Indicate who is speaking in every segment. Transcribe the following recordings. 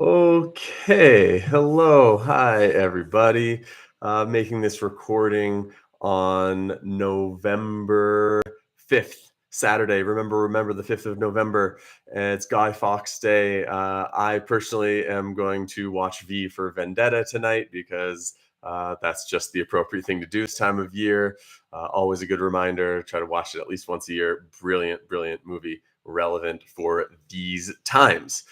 Speaker 1: Okay, hello, hi everybody. Making this recording on November 5th, Saturday. Remember the 5th of November. It's Guy Fawkes Day. I personally am going to watch V for Vendetta tonight because that's just the appropriate thing to do this time of year. Always a good reminder. Try to watch it at least once a year. Brilliant, brilliant movie, relevant for these times.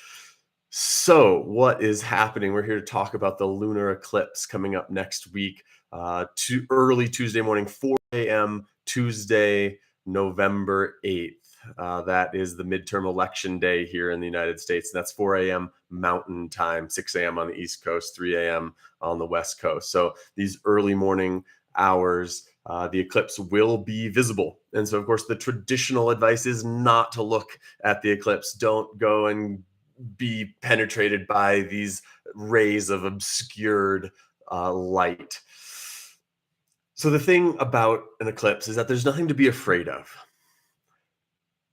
Speaker 1: So, what is happening? We're here to talk about the lunar eclipse coming up next week, to early Tuesday morning, 4 a.m. Tuesday, November 8th. That is the midterm election day here in the United States. And that's 4 a.m. Mountain Time, 6 a.m. on the East Coast, 3 a.m. on the West Coast. So, these early morning hours, the eclipse will be visible. And so, of course, the traditional advice is not to look at the eclipse. Don't go and be penetrated by these rays of obscured light. So the thing about an eclipse is that there's nothing to be afraid of.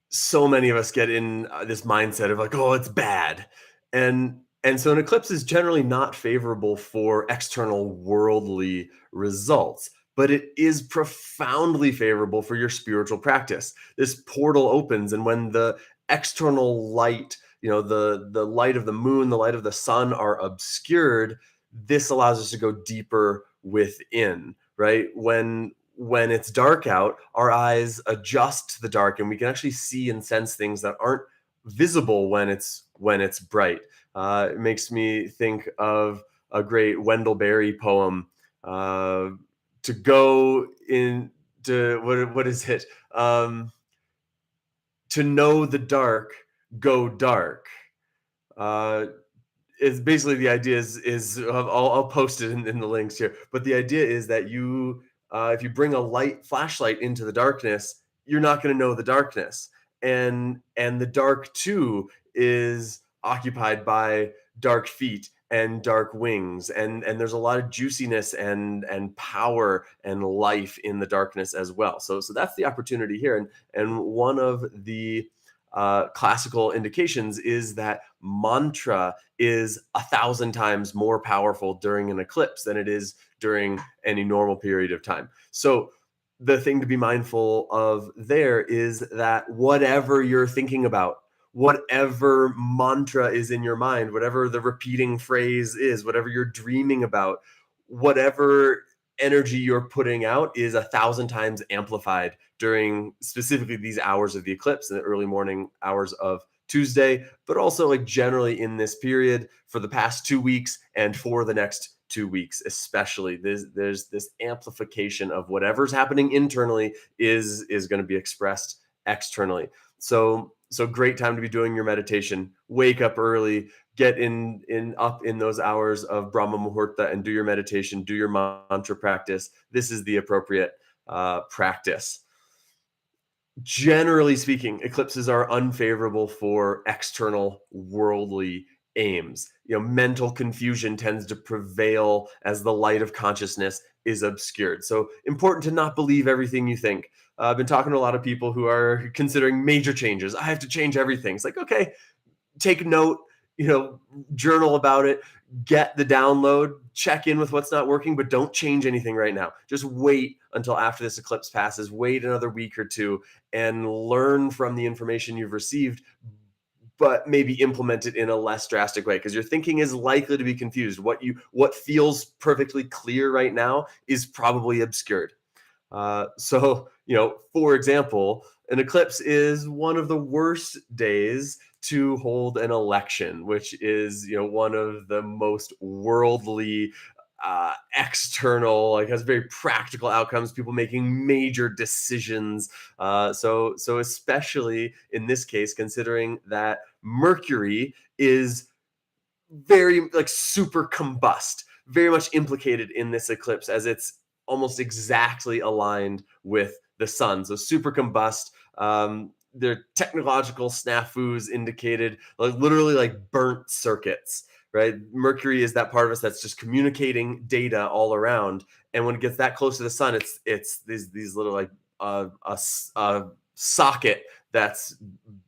Speaker 1: So many of us get in this mindset of like, oh, it's bad. And so an eclipse is generally not favorable for external worldly results, but it is profoundly favorable for your spiritual practice. This portal opens, and when the external light, the light of the moon, the light of the sun are obscured, this allows us to go deeper within, right? When it's dark out, our eyes adjust to the dark, and we can actually see and sense things that aren't visible when it's bright. It makes me think of a great Wendell Berry poem. To go in to what is it? To know the dark, go dark. Uh, is basically the idea is I'll post it in the links here, but the idea is that you if you bring a flashlight into the darkness, you're not going to know the darkness, and the dark too is occupied by dark feet and dark wings, and there's a lot of juiciness and power and life in the darkness as well. So that's the opportunity here, and one of the classical indications is that mantra is 1,000 times more powerful during an eclipse than it is during any normal period of time. So the thing to be mindful of there is that whatever you're thinking about, whatever mantra is in your mind, whatever the repeating phrase is, whatever you're dreaming about, whatever energy you're putting out is 1,000 times amplified during specifically these hours of the eclipse in the early morning hours of Tuesday, but also like generally in this period for the past 2 weeks and for the next 2 weeks, especially. There's this amplification of whatever's happening internally is going to be expressed externally. So great time to be doing your meditation. Wake up early, get up in those hours of Brahma Muhurta and do your meditation, do your mantra practice. This is the appropriate practice. Generally speaking, eclipses are unfavorable for external worldly aims. Mental confusion tends to prevail as the light of consciousness is obscured. So important to not believe everything you think. I've been talking to a lot of people who are considering major changes. I have to change everything. It's like, okay, take note, journal about it, get the download, check in with what's not working, but don't change anything right now. Just wait until after this eclipse passes, wait another week or two and learn from the information you've received, but maybe implement it in a less drastic way, because your thinking is likely to be confused. What feels perfectly clear right now is probably obscured. For example, an eclipse is one of the worst days to hold an election, which is, one of the most worldly, external, like has very practical outcomes, people making major decisions. So especially in this case, considering that Mercury is very like super combust, very much implicated in this eclipse as it's almost exactly aligned with the sun. So super combust. Their technological snafus indicated like literally like burnt circuits, right? Mercury is that part of us that's just communicating data all around, and when it gets that close to the sun, it's these little like a socket that's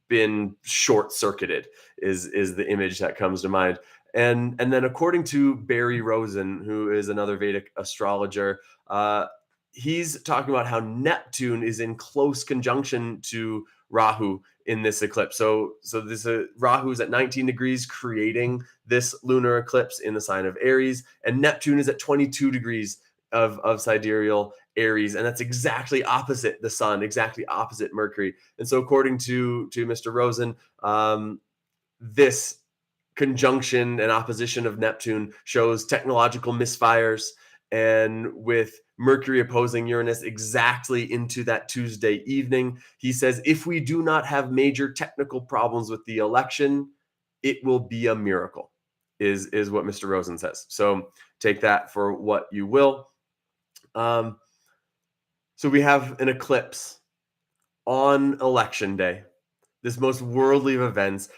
Speaker 1: been short circuited is the image that comes to mind. And then according to Barry Rosen, who is another Vedic astrologer, he's talking about how Neptune is in close conjunction to Rahu in this eclipse. So this Rahu is at 19 degrees, creating this lunar eclipse in the sign of Aries, and Neptune is at 22 degrees of sidereal Aries, and that's exactly opposite the sun, exactly opposite Mercury. And so, according to Mr. Rosen, this conjunction and opposition of Neptune shows technological misfires, and with Mercury opposing Uranus exactly into that Tuesday evening, he says if we do not have major technical problems with the election, it will be a miracle, is what Mr. Rosen says. So take that for what you will. So we have an eclipse on election day, this most worldly of events,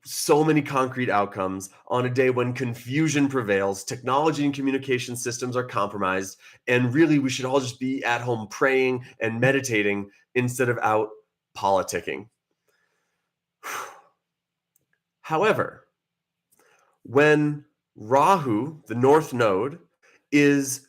Speaker 1: so many concrete outcomes on a day when confusion prevails, technology and communication systems are compromised, and really we should all just be at home praying and meditating instead of out politicking. However, when Rahu, the north node, is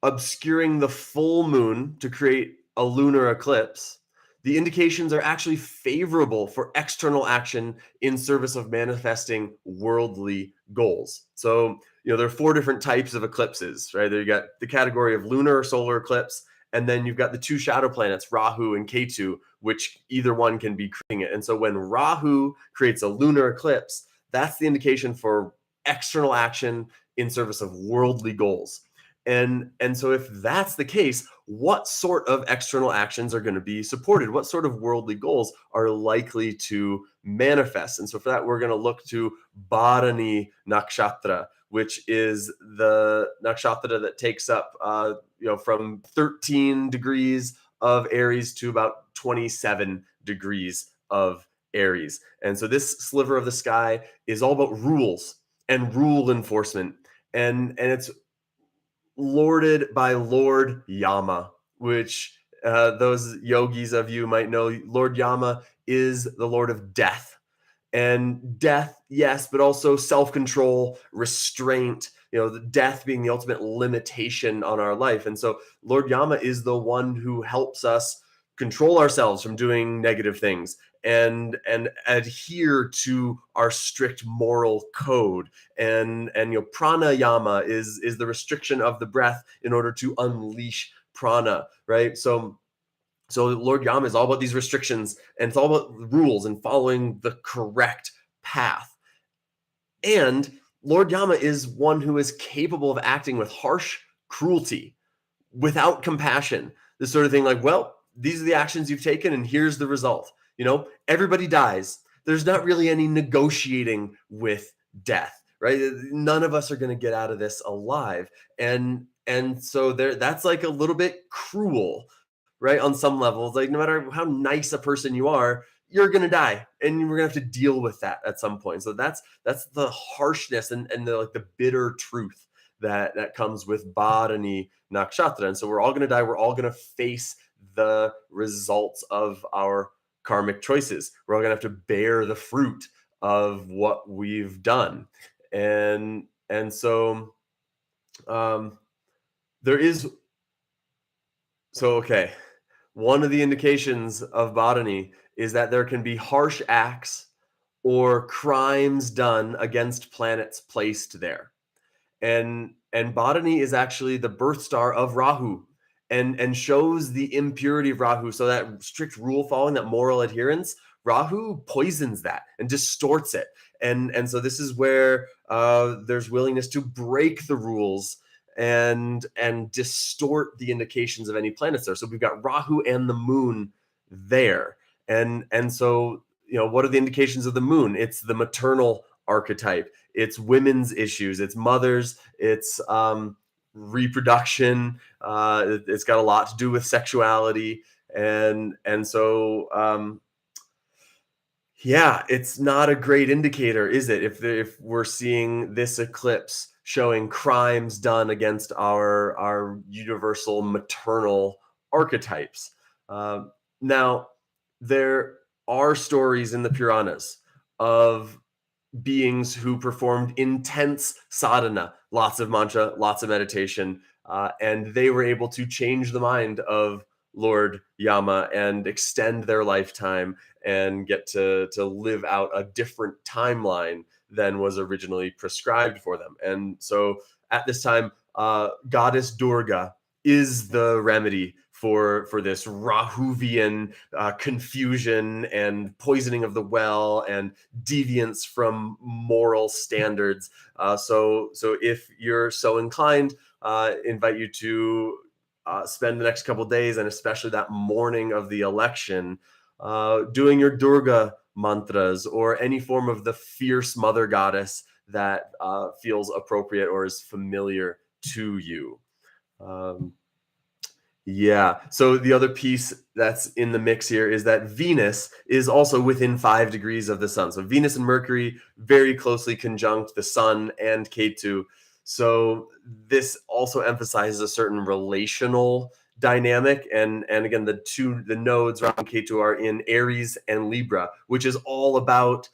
Speaker 1: obscuring the full moon to create a lunar eclipse, the indications are actually favorable for external action in service of manifesting worldly goals. So, there are 4 different types of eclipses, right? There you got the category of lunar or solar eclipse, and then you've got the 2 shadow planets, Rahu and Ketu, which either one can be creating it. And so when Rahu creates a lunar eclipse, that's the indication for external action in service of worldly goals. And so if that's the case, what sort of external actions are going to be supported? What sort of worldly goals are likely to manifest? And so for that, we're going to look to Bharani Nakshatra, which is the nakshatra that takes up, from 13 degrees of Aries to about 27 degrees of Aries. And so this sliver of the sky is all about rules and rule enforcement. And it's lorded by Lord Yama, which those yogis of you might know. Lord Yama is the Lord of death. And death, yes, but also self-control, restraint, the death being the ultimate limitation on our life. And so Lord Yama is the one who helps us control ourselves from doing negative things and adhere to our strict moral code. And pranayama is the restriction of the breath in order to unleash prana, right? So Lord Yama is all about these restrictions, and it's all about rules and following the correct path. And Lord Yama is one who is capable of acting with harsh cruelty without compassion. This sort of thing like, well, these are the actions you've taken and here's the result. Everybody dies. There's not really any negotiating with death, right? None of us are going to get out of this alive. And so that's like a little bit cruel, right? On some levels, like no matter how nice a person you are, you're going to die, and we're going to have to deal with that at some point. So that's the harshness and the bitter truth that comes with Bharani Nakshatra. And so we're all going to die. We're all going to face the results of our karmic choices. We're all going to have to bear the fruit of what we've done. And so there is. So, okay. One of the indications of Bharani is that there can be harsh acts or crimes done against planets placed there. And Bharani is actually the birth star of Rahu, and shows the impurity of Rahu. So that strict rule following, that moral adherence, Rahu poisons that and distorts it. And so this is where there's willingness to break the rules and distort the indications of any planets there. So we've got Rahu and the moon there. And so, what are the indications of the moon? It's the maternal archetype. It's women's issues. It's mothers. It's reproduction. It's got a lot to do with sexuality. And so, it's not a great indicator, is it? If we're seeing this eclipse showing crimes done against our universal maternal archetypes. Now, there are stories in the Puranas of beings who performed intense sadhana, lots of mantra, lots of meditation, and they were able to change the mind of Lord Yama and extend their lifetime and get to live out a different timeline than was originally prescribed for them. And so at this time, Goddess Durga is the remedy for this Rahuvian confusion and poisoning of the well and deviance from moral standards. So if you're so inclined, invite you to spend the next couple of days, and especially that morning of the election, doing your Durga mantras or any form of the fierce mother goddess that feels appropriate or is familiar to you. Um, yeah. So the other piece that's in the mix here is that Venus is also within 5 degrees of the sun. So Venus and Mercury very closely conjunct the sun and Ketu. So this also emphasizes a certain relational dynamic. And again, the nodes around Ketu are in Aries and Libra, which is all about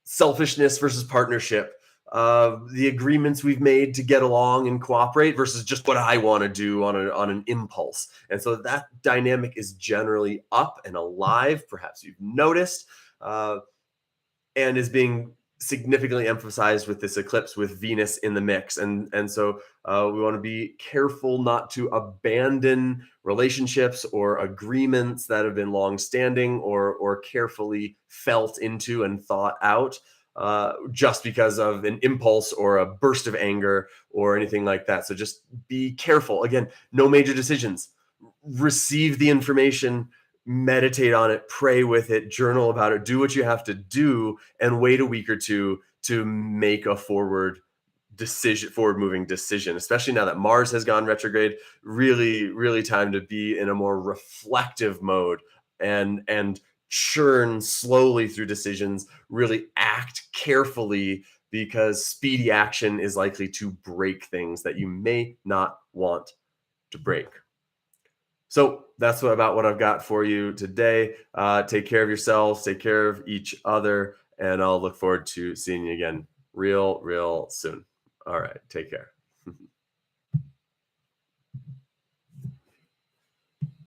Speaker 1: selfishness versus partnership, the agreements we've made to get along and cooperate versus just what I want to do on an impulse. And so that dynamic is generally up and alive. Perhaps you've noticed. And is being significantly emphasized with this eclipse with Venus in the mix. And so we want to be careful not to abandon relationships or agreements that have been long standing or carefully felt into and thought out, just because of an impulse or a burst of anger or anything like that. So just be careful. Again, no major decisions. Receive the information, meditate on it, pray with it, journal about it, do what you have to do, and wait a week or two to make a forward moving decision, especially now that Mars has gone retrograde. Really time to be in a more reflective mode and churn slowly through decisions, really act carefully, because speedy action is likely to break things that you may not want to break. So that's about what I've got for you today. Take care of yourselves, take care of each other, and I'll look forward to seeing you again real soon. All right, take care.